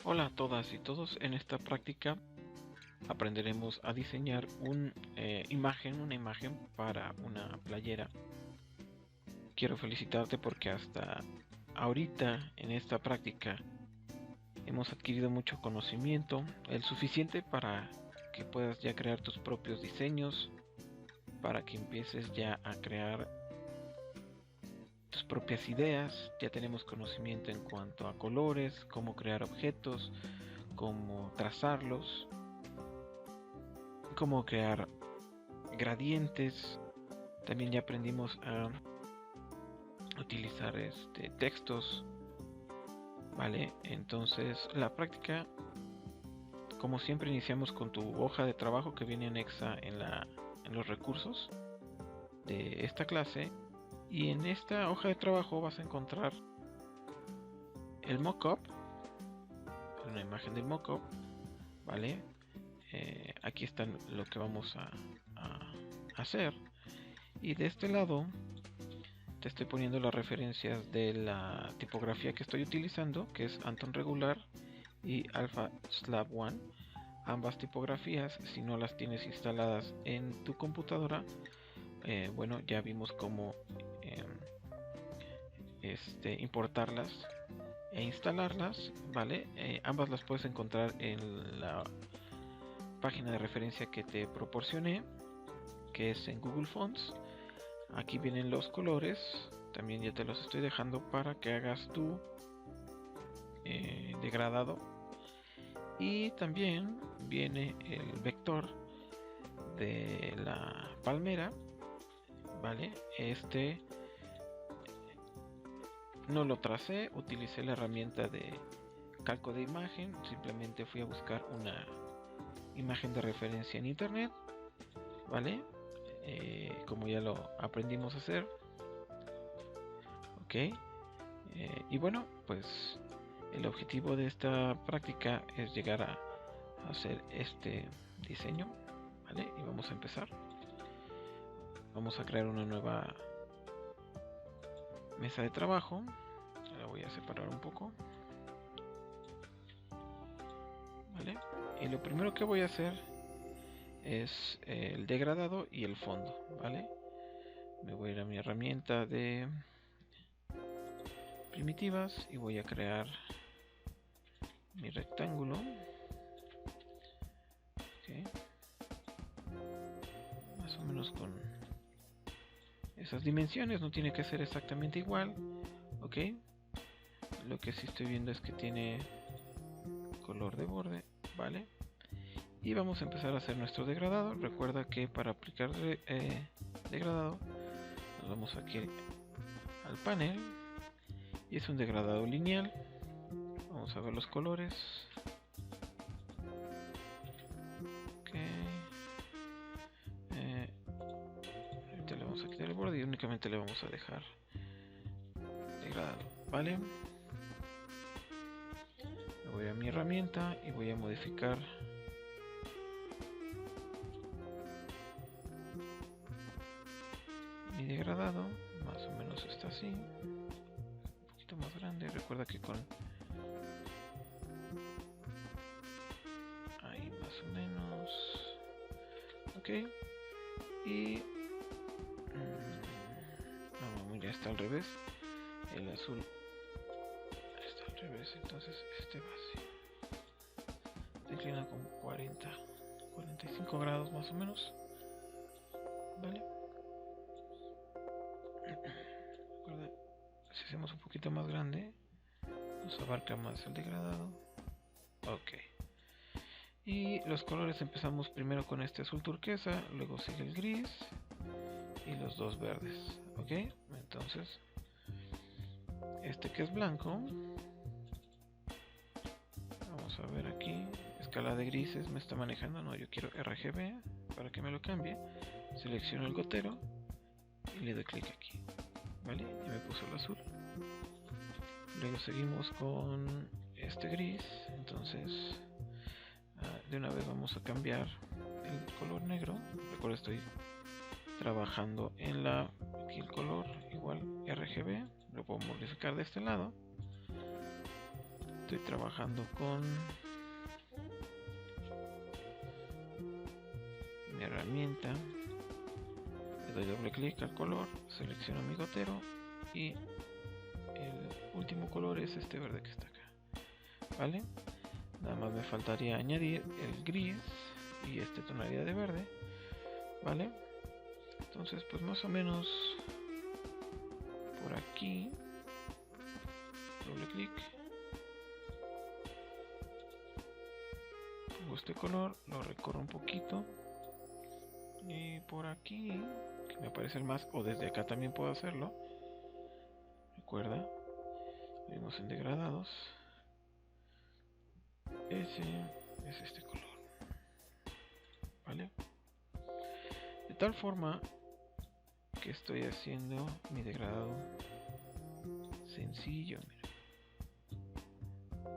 Hola a todas y todos, en esta práctica aprenderemos a diseñar una imagen para una playera. Quiero felicitarte porque hasta ahorita en esta práctica hemos adquirido mucho conocimiento, el suficiente para que puedas ya crear tus propios diseños, para que empieces ya a crear tus propias ideas. Ya tenemos conocimiento en cuanto a colores, cómo crear objetos, cómo trazarlos, cómo crear gradientes. También ya aprendimos a utilizar textos, vale. Entonces la práctica, como siempre, iniciamos con tu hoja de trabajo que viene anexa en los recursos de esta clase, y en esta hoja de trabajo vas a encontrar el mockup, una imagen del mockup, vale. Aquí está lo que vamos a hacer, y de este lado te estoy poniendo las referencias de la tipografía que estoy utilizando, que es Anton Regular y Alpha Slab One. Ambas tipografías, si no las tienes instaladas en tu computadora, bueno, ya vimos cómo importarlas e instalarlas, vale. Ambas las puedes encontrar en la página de referencia que te proporcioné, que es en Google Fonts. Aquí vienen los colores, también ya te los estoy dejando para que hagas tu degradado. Y también viene el vector de la palmera, vale. No lo tracé, utilicé la herramienta de calco de imagen, simplemente fui a buscar una imagen de referencia en internet, vale. Como ya lo aprendimos a hacer, ok. Y bueno, pues el objetivo de esta práctica es llegar a hacer este diseño, vale. Y vamos a empezar. Vamos a crear una nueva mesa de trabajo. La voy a separar un poco, vale. Y lo primero que voy a hacer es el degradado y el fondo, vale. Me voy a ir a mi herramienta de primitivas y voy a crear mi rectángulo, okay. Más o menos con esas dimensiones, no tiene que ser exactamente igual, ok. Lo que sí estoy viendo es que tiene color de borde, vale. Y vamos a empezar a hacer nuestro degradado. Recuerda que para aplicar degradado nos vamos aquí al panel y es un degradado lineal. Vamos a ver los colores, ok. Ahorita le vamos a quitar el borde y únicamente le vamos a dejar degradado, vale. Me voy a mi herramienta y voy a modificar mi degradado. Más o menos está así, un poquito más grande. Recuerda que con ahí más o menos, ok. Y no, ya está al revés. El azul está al revés, entonces este va así. Se inclina como 45 grados más o menos, vale. Recuerda, si hacemos un poquito más grande nos abarca más el degradado, ok. Y los colores, empezamos primero con este azul turquesa, luego sigue el gris y los dos verdes, ok. Entonces este que es blanco, vamos a ver aquí, escala de grises me está manejando, no, yo quiero RGB para que me lo cambie. Selecciono el gotero y le doy clic aquí, vale, y me puso el azul. Luego seguimos con este gris, entonces de una vez vamos a cambiar el color negro. Recuerda, estoy trabajando en aquí el color igual RGB, lo puedo modificar de este lado. Estoy trabajando con mi herramienta. Le doy doble clic al color, selecciono mi gotero y el último color es este verde que está acá. Vale, nada más me faltaría añadir el gris y esta tonalidad de verde. Vale, entonces pues más o menos por aquí, doble clic, pongo este color, lo recorro un poquito y por aquí, que me parece el más, o desde acá también puedo hacerlo. Recuerda, vemos en degradados, ese es este color. Vale, de tal forma que estoy haciendo mi degradado sencillo, mira.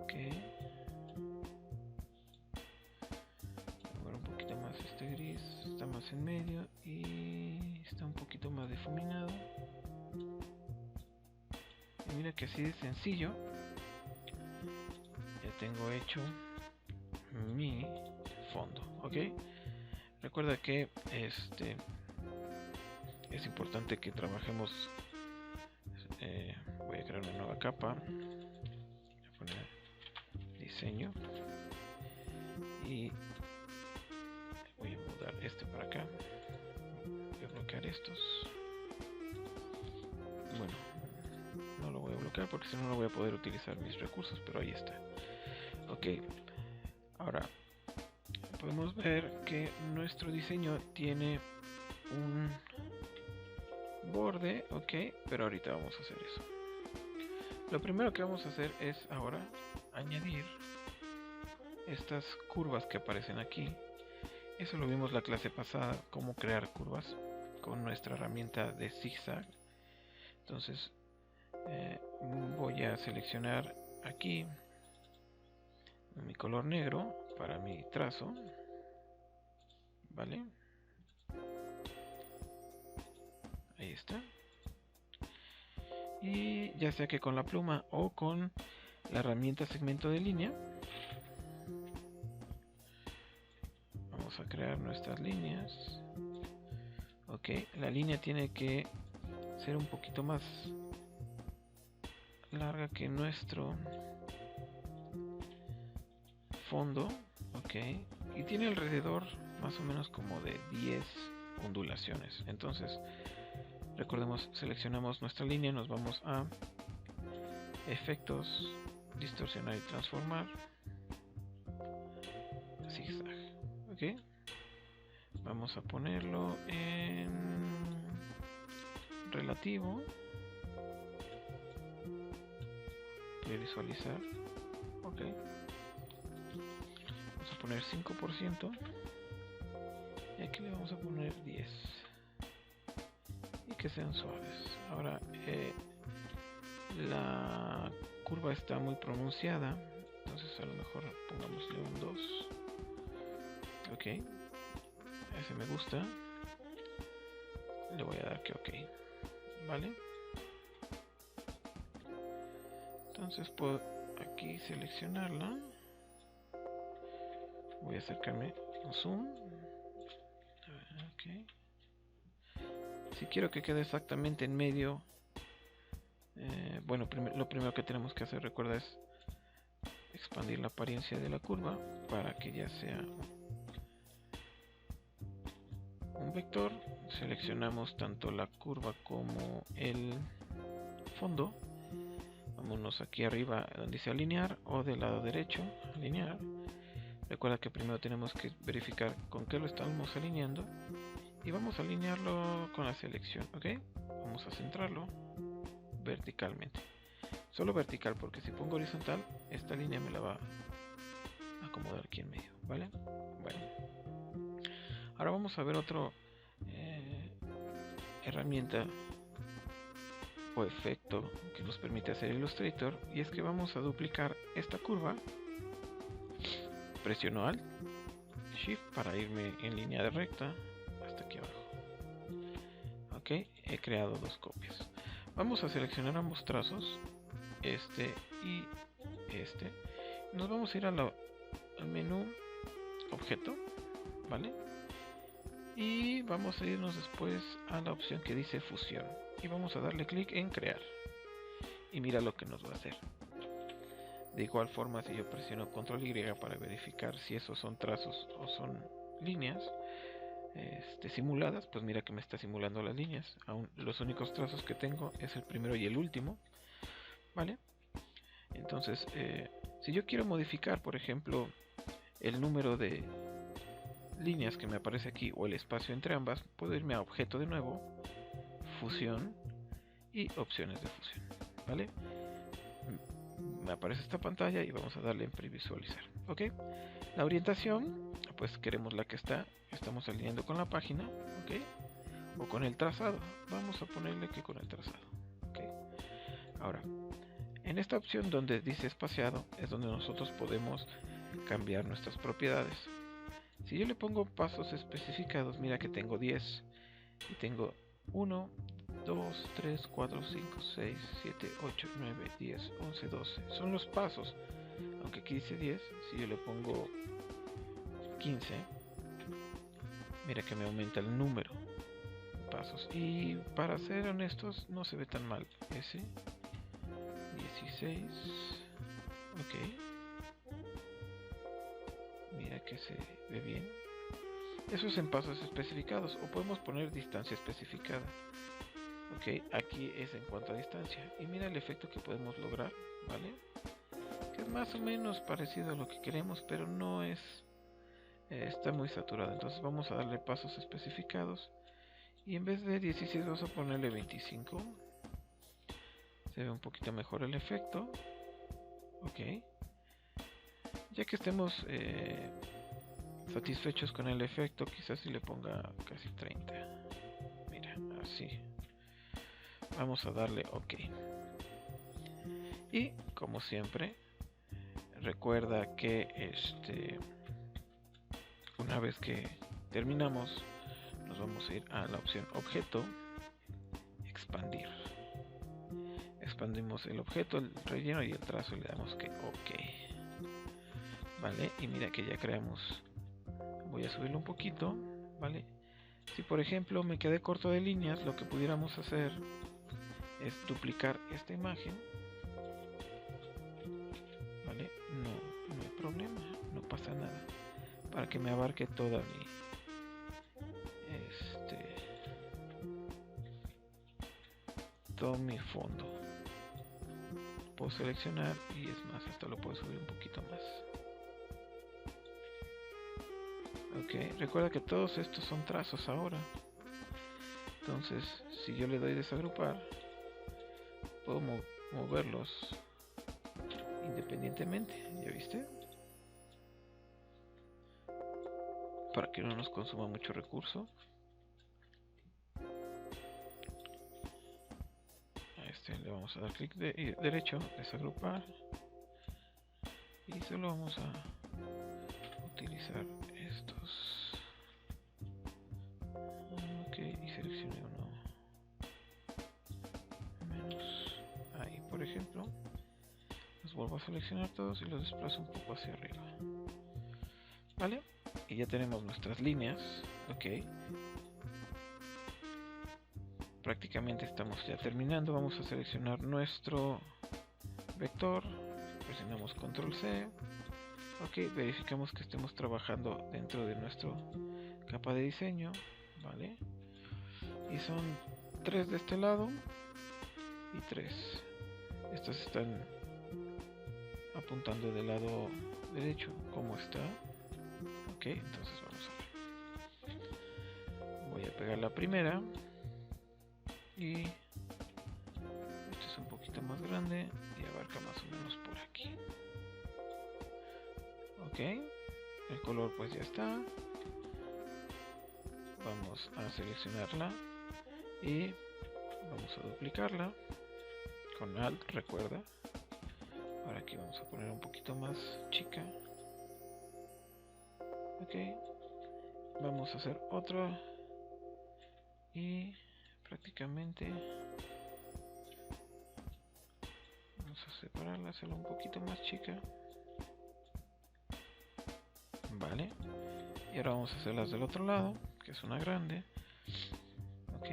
Ok, ahora un poquito más este gris, está más en medio y está un poquito más difuminado. Y mira que así de sencillo ya tengo hecho mi fondo. Ok, recuerda que es importante que trabajemos. Voy a crear una nueva capa, voy a poner diseño y voy a mudar este para acá, voy a bloquear estos. Bueno, no lo voy a bloquear porque si no, no voy a poder utilizar mis recursos, pero ahí está. Ok, ahora podemos ver que nuestro diseño tiene un borde, ok, pero ahorita vamos a hacer eso. Lo primero que vamos a hacer es ahora añadir estas curvas que aparecen aquí. Eso lo vimos la clase pasada, cómo crear curvas con nuestra herramienta de zigzag. Entonces voy a seleccionar aquí mi color negro para mi trazo. Vale, ahí está. Y ya sea que con la pluma o con la herramienta segmento de línea, vamos a crear nuestras líneas. Ok, la línea tiene que ser un poquito más larga que nuestro fondo. Ok, y tiene alrededor más o menos como de 10 ondulaciones. Entonces recordemos, seleccionamos nuestra línea, nos vamos a efectos, distorsionar y transformar, zigzag. Ok, vamos a ponerlo en relativo, voy a visualizar. Ok, vamos a poner 5% y aquí le vamos a poner 10 y que sean suaves. Ahora la curva está muy pronunciada, entonces a lo mejor pongámosle un 2. Ok, ese me gusta, le voy a dar que ok. Vale, entonces puedo aquí seleccionarla, voy a acercarme un zoom. Ok, si quiero que quede exactamente en medio, bueno, lo primero que tenemos que hacer, recuerda, es expandir la apariencia de la curva para que ya sea un vector. Seleccionamos tanto la curva como el fondo. Vámonos aquí arriba donde dice alinear, o del lado derecho, alinear. Recuerda que primero tenemos que verificar con qué lo estamos alineando y vamos a alinearlo con la selección. Ok, vamos a centrarlo verticalmente, solo vertical, porque si pongo horizontal esta línea me la va a acomodar aquí en medio. Vale, bueno, ahora vamos a ver otro herramienta o efecto que nos permite hacer Illustrator, y es que vamos a duplicar esta curva. Presiono Alt Shift para irme en línea recta hasta aquí abajo. Ok, he creado dos copias. Vamos a seleccionar ambos trazos, este y este. Nos vamos a ir al menú objeto, ¿vale? Y vamos a irnos después a la opción que dice fusión y vamos a darle clic en crear y mira lo que nos va a hacer. De igual forma, si yo presiono control Y para verificar si esos son trazos o son líneas simuladas, pues mira que me está simulando las líneas. Aún los únicos trazos que tengo es el primero y el último, ¿vale? Entonces, si yo quiero modificar, por ejemplo, el número de líneas que me aparece aquí o el espacio entre ambas, puedo irme a objeto de nuevo, fusión y opciones de fusión, ¿vale? Me aparece esta pantalla y vamos a darle en previsualizar, ¿ok? La orientación, pues queremos la que estamos alineando con la página, ¿ok? O con el trazado, vamos a ponerle que con el trazado, ¿ok? Ahora, en esta opción donde dice espaciado es donde nosotros podemos cambiar nuestras propiedades. Si yo le pongo pasos especificados, mira que tengo 10 y tengo 1, 2, 3, 4, 5, 6, 7, 8, 9, 10, 11, 12. Son los pasos. Aunque aquí dice 10, si yo le pongo 15, mira que me aumenta el número de pasos. Y para ser honestos, no se ve tan mal. Ese 16. Ok. Mira que se ve bien. Eso es en pasos especificados. O podemos poner distancia especificada. Ok, aquí es en cuanto a distancia. Y mira el efecto que podemos lograr, ¿vale? Que es más o menos parecido a lo que queremos, pero no es... está muy saturado. Entonces vamos a darle pasos especificados. Y en vez de 16 vamos a ponerle 25. Se ve un poquito mejor el efecto. Ok. Ya que estemos satisfechos con el efecto, quizás si le ponga casi 30. Mira, así. Vamos a darle OK. Y como siempre, recuerda que una vez que terminamos, nos vamos a ir a la opción objeto, expandir. Expandimos el objeto, el relleno y el trazo y le damos que OK. Vale, y mira que ya creamos. Voy a subirlo un poquito, ¿vale? Si por ejemplo me quedé corto de líneas, lo que pudiéramos hacer es duplicar esta imagen, ¿vale? No hay problema, no pasa nada, para que me abarque toda mi todo mi fondo. Puedo seleccionar y es más, hasta lo puedo subir un poquito más. Ok, recuerda que todos estos son trazos ahora. Entonces, si yo le doy desagrupar, puedo moverlos independientemente, ¿ya viste? Para que no nos consuma mucho recurso. A le vamos a dar clic derecho, desagrupar. Y solo vamos a utilizar estos. Ok, y seleccioné uno menos. Ahí, por ejemplo. Los vuelvo a seleccionar todos y los desplazo un poco hacia arriba. ¿Vale? Y ya tenemos nuestras líneas. Ok. Prácticamente estamos ya terminando. Vamos a seleccionar nuestro vector. Presionamos control C. Ok, verificamos que estemos trabajando dentro de nuestra capa de diseño. Vale. Y son 3 de este lado y 3. Estos están apuntando del lado derecho. ¿Cómo está? Ok, entonces vamos a ver. Voy a pegar la primera. Y este es un poquito más grande y abarca más o menos por aquí. Ok, el color pues ya está. Vamos a seleccionarla y vamos a duplicarla con Alt, recuerda. Ahora aquí vamos a poner un poquito más chica. Ok, vamos a hacer otra y prácticamente vamos a separarla, hacerla un poquito más chica. Vale. Y ahora vamos a hacerlas del otro lado, que es una grande. Ok.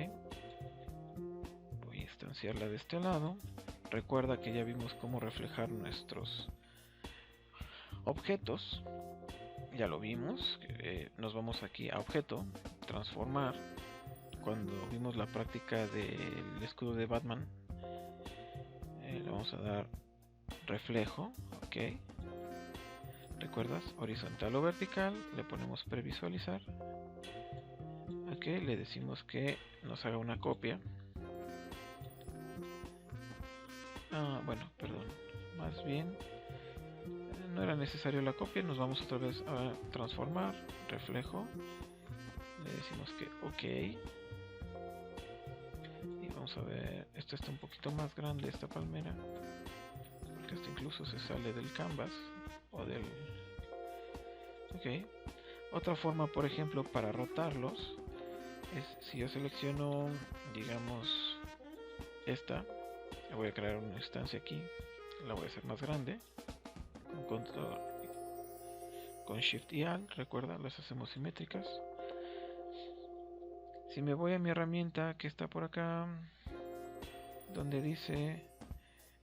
Voy a instanciarla de este lado. Recuerda que ya vimos cómo reflejar nuestros objetos. Ya lo vimos. Nos vamos aquí a objeto, transformar. Cuando vimos la práctica del escudo de Batman, le vamos a dar reflejo. Ok. ¿Recuerdas? Horizontal o vertical. Le ponemos previsualizar. Ok. Le decimos que nos haga una copia. Bueno, perdón. Más bien, no era necesario la copia. Nos vamos otra vez a transformar. Reflejo. Le decimos que ok. Y vamos a ver. Esta está un poquito más grande, esta palmera. Porque esta incluso se sale del canvas. O del... Ok. Otra forma, por ejemplo, para rotarlos es si yo selecciono, digamos, esta. Voy a crear una instancia aquí. La voy a hacer más grande. Con Shift y Alt, recuerda, las hacemos simétricas. Si me voy a mi herramienta que está por acá, donde dice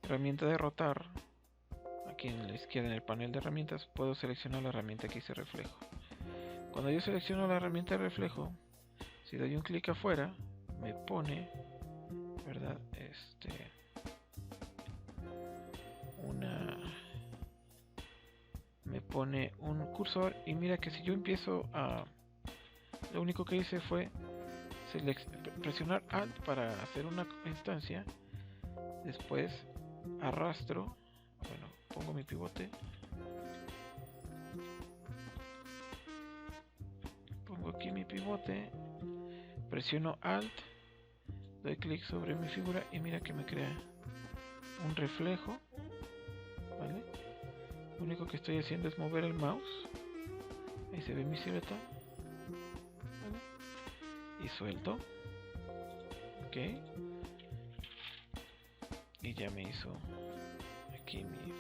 herramienta de rotar, aquí en la izquierda en el panel de herramientas, puedo seleccionar la herramienta que dice reflejo. Cuando yo selecciono la herramienta de reflejo, si doy un clic afuera, me pone, ¿verdad? Me pone un cursor y mira que si yo empiezo a... Lo único que hice fue presionar Alt para hacer una instancia. Después arrastro, bueno, pongo mi pivote, pongo aquí mi pivote, presiono Alt, doy clic sobre mi figura y mira que me crea un reflejo, ¿vale? Lo único que estoy haciendo es mover el mouse, ahí se ve mi silueta, ¿vale? Y suelto, ok, y ya me hizo aquí mi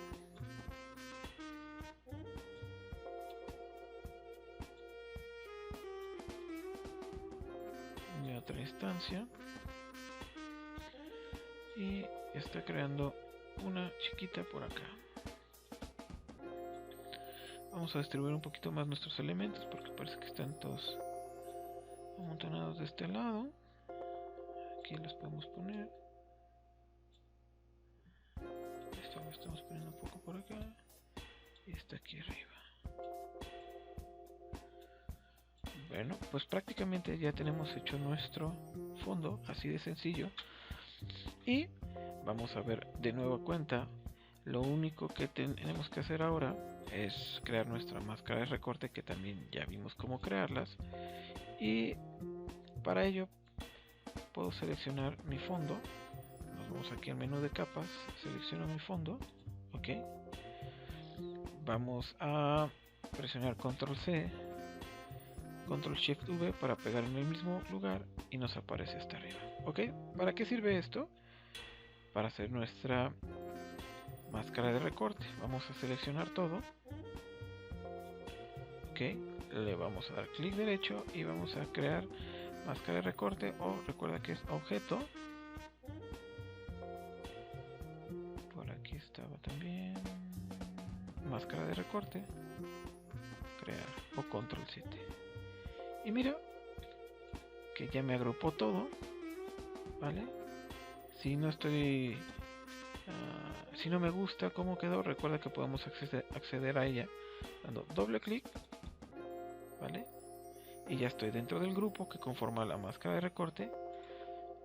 otra instancia y está creando una chiquita por acá. Vamos a distribuir un poquito más nuestros elementos porque parece que están todos amontonados de este lado. Aquí los podemos poner. Esto lo estamos poniendo un poco por acá y está aquí arriba. Bueno, pues prácticamente ya tenemos hecho nuestro fondo, así de sencillo. Y vamos a ver de nueva cuenta. Lo único que tenemos que hacer ahora es crear nuestra máscara de recorte, que también ya vimos cómo crearlas. Y para ello puedo seleccionar mi fondo. Nos vamos aquí al menú de capas, selecciono mi fondo, ok. Vamos a presionar Control C, Control Shift V para pegar en el mismo lugar y nos aparece hasta arriba, ok. ¿Para qué sirve esto? Para hacer nuestra máscara de recorte. Vamos a seleccionar todo, ok. Le vamos a dar clic derecho y vamos a crear máscara de recorte, o recuerda que es objeto. Por aquí estaba también máscara de recorte, crear o control 7. Y mira que ya me agrupó todo, ¿vale? Si no estoy si no me gusta cómo quedó, recuerda que podemos acceder a ella dando doble clic, ¿vale? Y ya estoy dentro del grupo que conforma la máscara de recorte,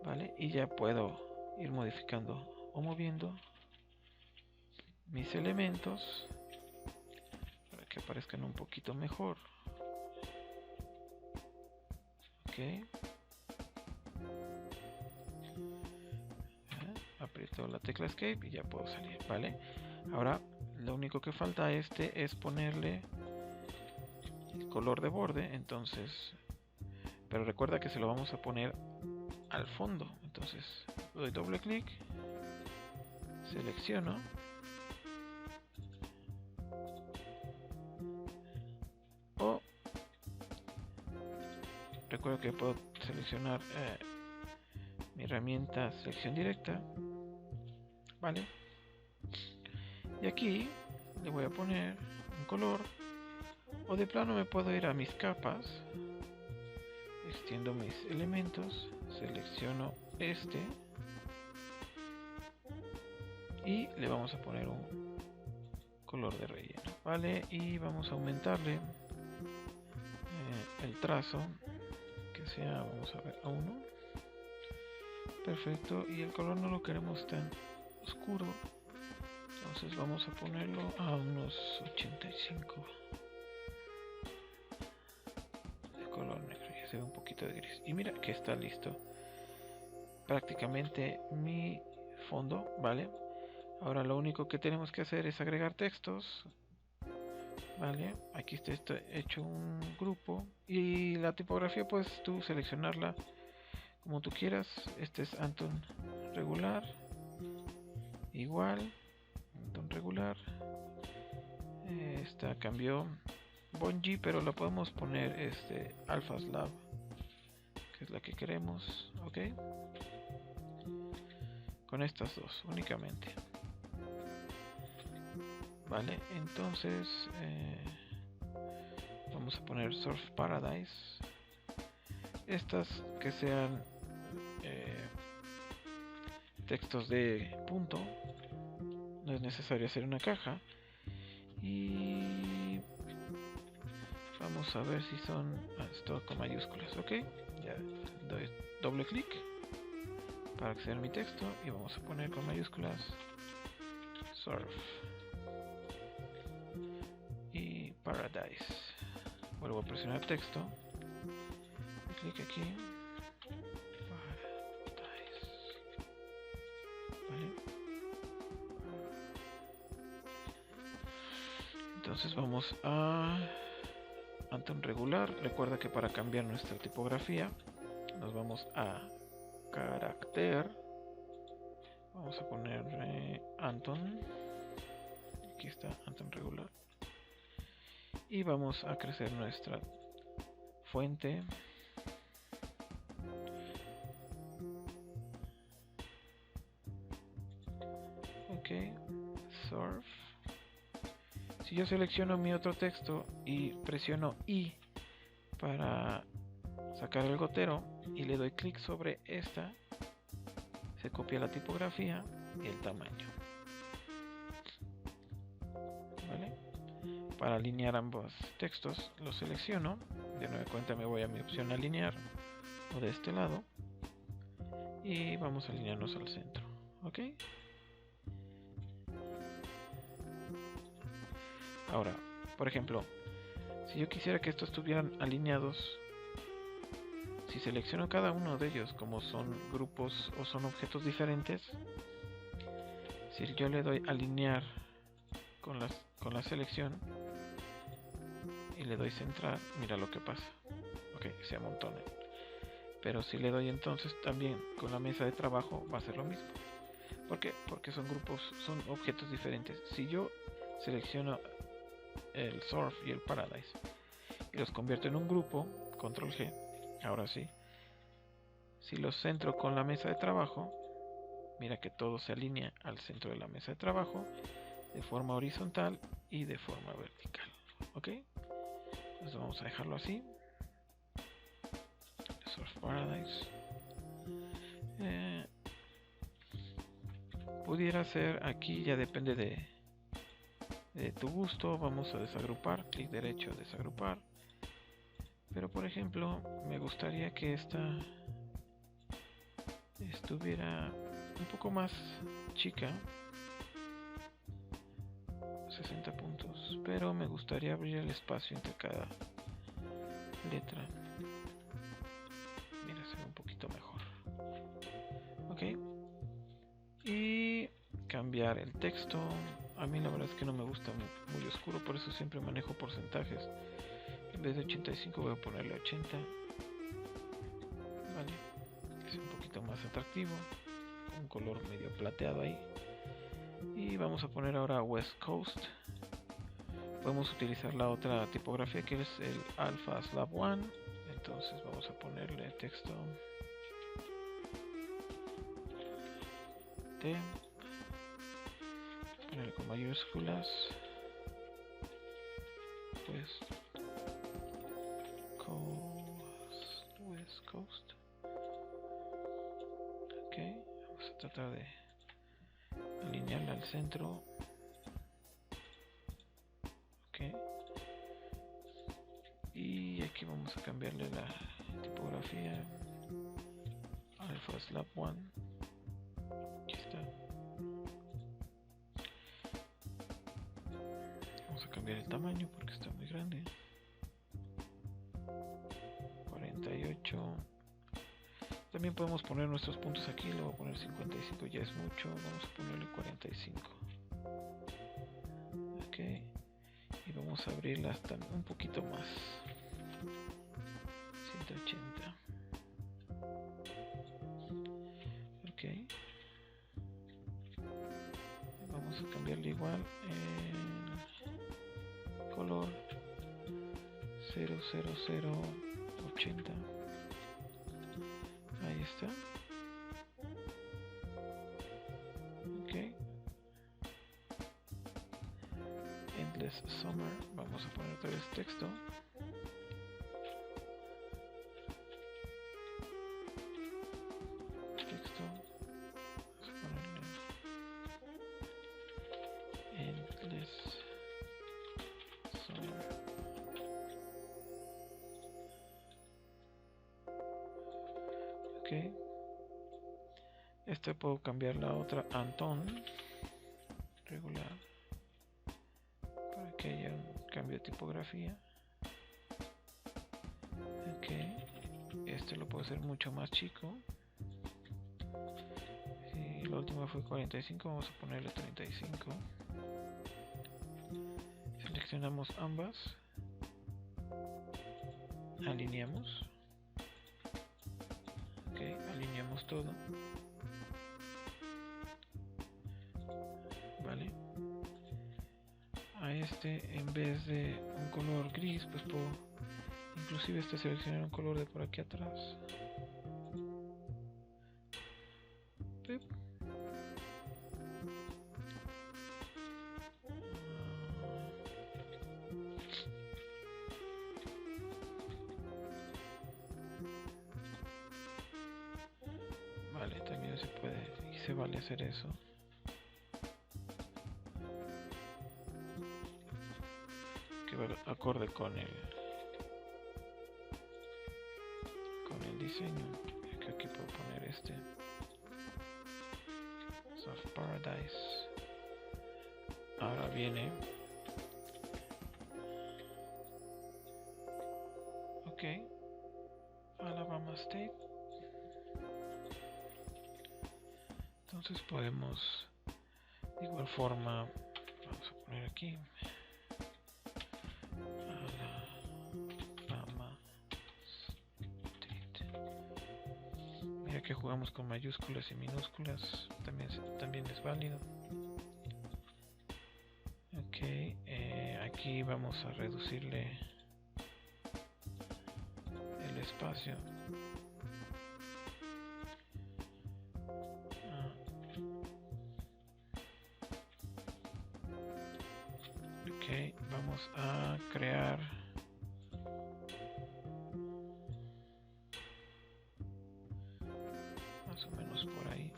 ¿vale? Y ya puedo ir modificando o moviendo mis elementos para que aparezcan un poquito mejor, ok. Aprieto la tecla escape y ya puedo salir, ¿vale? Ahora lo único que falta a este es ponerle el color de borde, entonces, pero recuerda que se lo vamos a poner al fondo. Entonces doy doble clic, selecciono Recuerdo que puedo seleccionar mi herramienta selección directa, vale, y aquí le voy a poner un color, o de plano me puedo ir a mis capas, extiendo mis elementos, selecciono este y le vamos a poner un color de relleno, vale, y vamos a aumentarle el trazo, que sea, vamos a ver, a 1. Perfecto, y el color no lo queremos tan oscuro, entonces vamos a ponerlo a unos 85 de color negro, ya se ve un poquito de gris, y mira que está listo prácticamente mi fondo, vale. Ahora lo único que tenemos que hacer es agregar textos, vale, aquí está hecho un grupo, y la tipografía puedes tú seleccionarla como tú quieras. Este es Anton regular, igual Anton regular. Esta cambió Bonji, pero la podemos poner Alpha Slab, que es la que queremos, ok, con estas dos únicamente, vale. Entonces vamos a poner Surf Paradise, estas que sean textos de punto, no es necesario hacer una caja, y vamos a ver si son esto con mayúsculas, ok, ya doy doble clic para acceder a mi texto y vamos a poner con mayúsculas Surf y Paradise. Vuelvo a presionar texto, clic aquí, Paradise, ¿vale? Entonces vamos a Anton regular. Recuerda que para cambiar nuestra tipografía nos vamos a carácter, vamos a poner Anton, aquí está Anton regular, y vamos a crecer nuestra fuente, ok, surf. Si yo selecciono mi otro texto y presiono I para sacar el gotero y le doy clic sobre esta, se copia la tipografía y el tamaño, ¿vale? Para alinear ambos textos lo selecciono, de nueva cuenta me voy a mi opción alinear, o de este lado, y vamos a alinearnos al centro, ¿ok? Ahora, por ejemplo, si yo quisiera que estos estuvieran alineados, si selecciono cada uno de ellos como son grupos o son objetos diferentes, si yo le doy alinear con la selección y le doy centrar, mira lo que pasa, ok, se amontonan. Pero si le doy entonces también con la mesa de trabajo, va a ser lo mismo. ¿Por qué? Porque son grupos, son objetos diferentes. Si yo selecciono el Surf y el Paradise y los convierto en un grupo, control G, ahora sí, si los centro con la mesa de trabajo, mira que todo se alinea al centro de la mesa de trabajo de forma horizontal y de forma vertical, ok. Entonces vamos a dejarlo así, Surf Paradise. Pudiera ser aquí, ya depende de tu gusto. Vamos a desagrupar, clic derecho, desagrupar, pero por ejemplo me gustaría que esta estuviera un poco más chica, 60 puntos, pero me gustaría abrir el espacio entre cada letra, mira, se ve un poquito mejor, ok, y cambiar el texto. A mí la verdad es que no me gusta muy oscuro, por eso siempre manejo porcentajes. En vez de 85 voy a ponerle 80, vale, que es un poquito más atractivo, con un color medio plateado ahí. Y vamos a poner ahora West Coast. Podemos utilizar la otra tipografía que es el Alpha Slab One, el entonces vamos a ponerle texto T, ponerle con mayúsculas, pues West Coast. Ok, vamos a tratar de alinearla al centro. Ok, y aquí vamos a cambiarle la tipografía Alpha Slab 1. Aquí está. Vamos a cambiar el tamaño porque está muy grande. 48. También podemos poner nuestros puntos aquí. Le voy a poner 55, ya es mucho. Vamos a ponerle 45. Ok, y vamos a abrirla hasta un poquito más. 180. Ok, vamos a cambiarle igual el color 00080. Ahí está. Ok, Endless Summer. Vamos a poner otra vez texto. Vamos a ponerle Endless Summer. Ok, puedo cambiar la otra Anton regular para que haya un cambio de tipografía. Ok, lo puedo hacer mucho más chico. Si la última fue 45, vamos a ponerle 35. Seleccionamos ambas, alineamos. Ok, alineamos todo. Vale. A en vez de un color gris, pues puedo inclusive seleccionar un color de por aquí atrás. Pip. Vale, también se puede y se vale hacer eso. Que va acorde con el diseño. Que aquí puedo poner Soft Paradise. Ahora viene. Ok, Alabama State. Entonces podemos de igual forma, vamos a poner aquí Alabama State. Mira que jugamos con mayúsculas y minúsculas, también es válido. Ok, aquí vamos a reducirle el espacio. Ok, vamos a crear más o menos por ahí.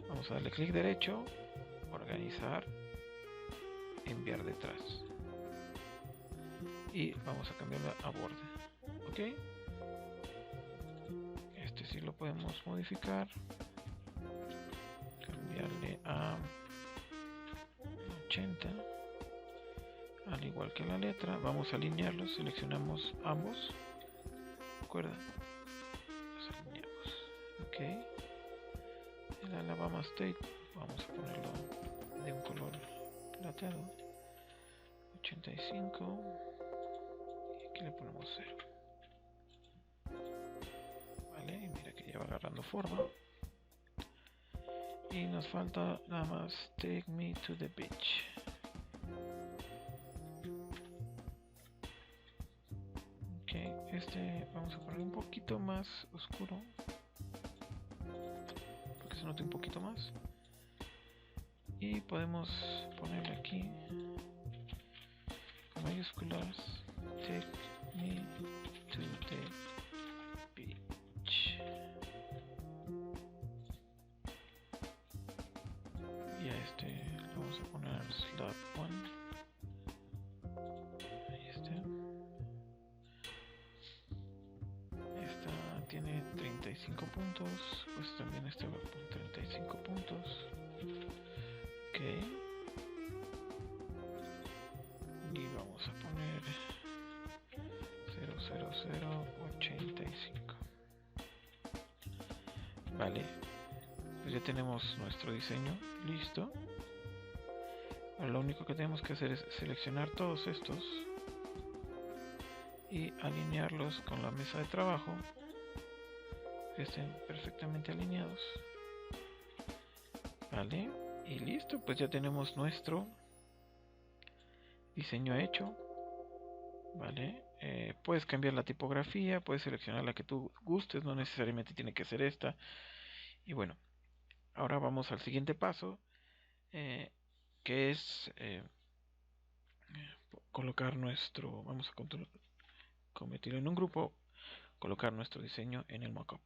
Vamos a darle clic derecho, organizar, enviar detrás y vamos a cambiarla a borde. Ok, sí lo podemos modificar, cambiarle a 80, al igual que la letra. Vamos a alinearlos, seleccionamos ambos, recuerda, los alineamos. Ok, el Alabama State vamos a ponerlo de un color plateado, 85, y aquí le ponemos 0. Vale, y mira que ya va agarrando forma. Y nos falta nada más Take Me to the Beach. Ok, vamos a poner un poquito más oscuro, para que se note un poquito más. Y podemos ponerle aquí con mayúsculas: take me to the beach. Y a este le vamos a poner slot 1. Esta tiene 35 puntos, pues también este va por 35 puntos. Ok. Y vamos a poner 00085. Vale, pues ya tenemos nuestro diseño listo. Ahora lo único que tenemos que hacer es seleccionar todos estos y alinearlos con la mesa de trabajo, que estén perfectamente alineados. Vale, y listo, pues ya tenemos nuestro diseño hecho. Vale, puedes cambiar la tipografía, puedes seleccionar la que tú gustes, no necesariamente tiene que ser esta. Y bueno, ahora vamos al siguiente paso, que es colocar nuestro, vamos a convertirlo en un grupo, colocar nuestro diseño en el mockup.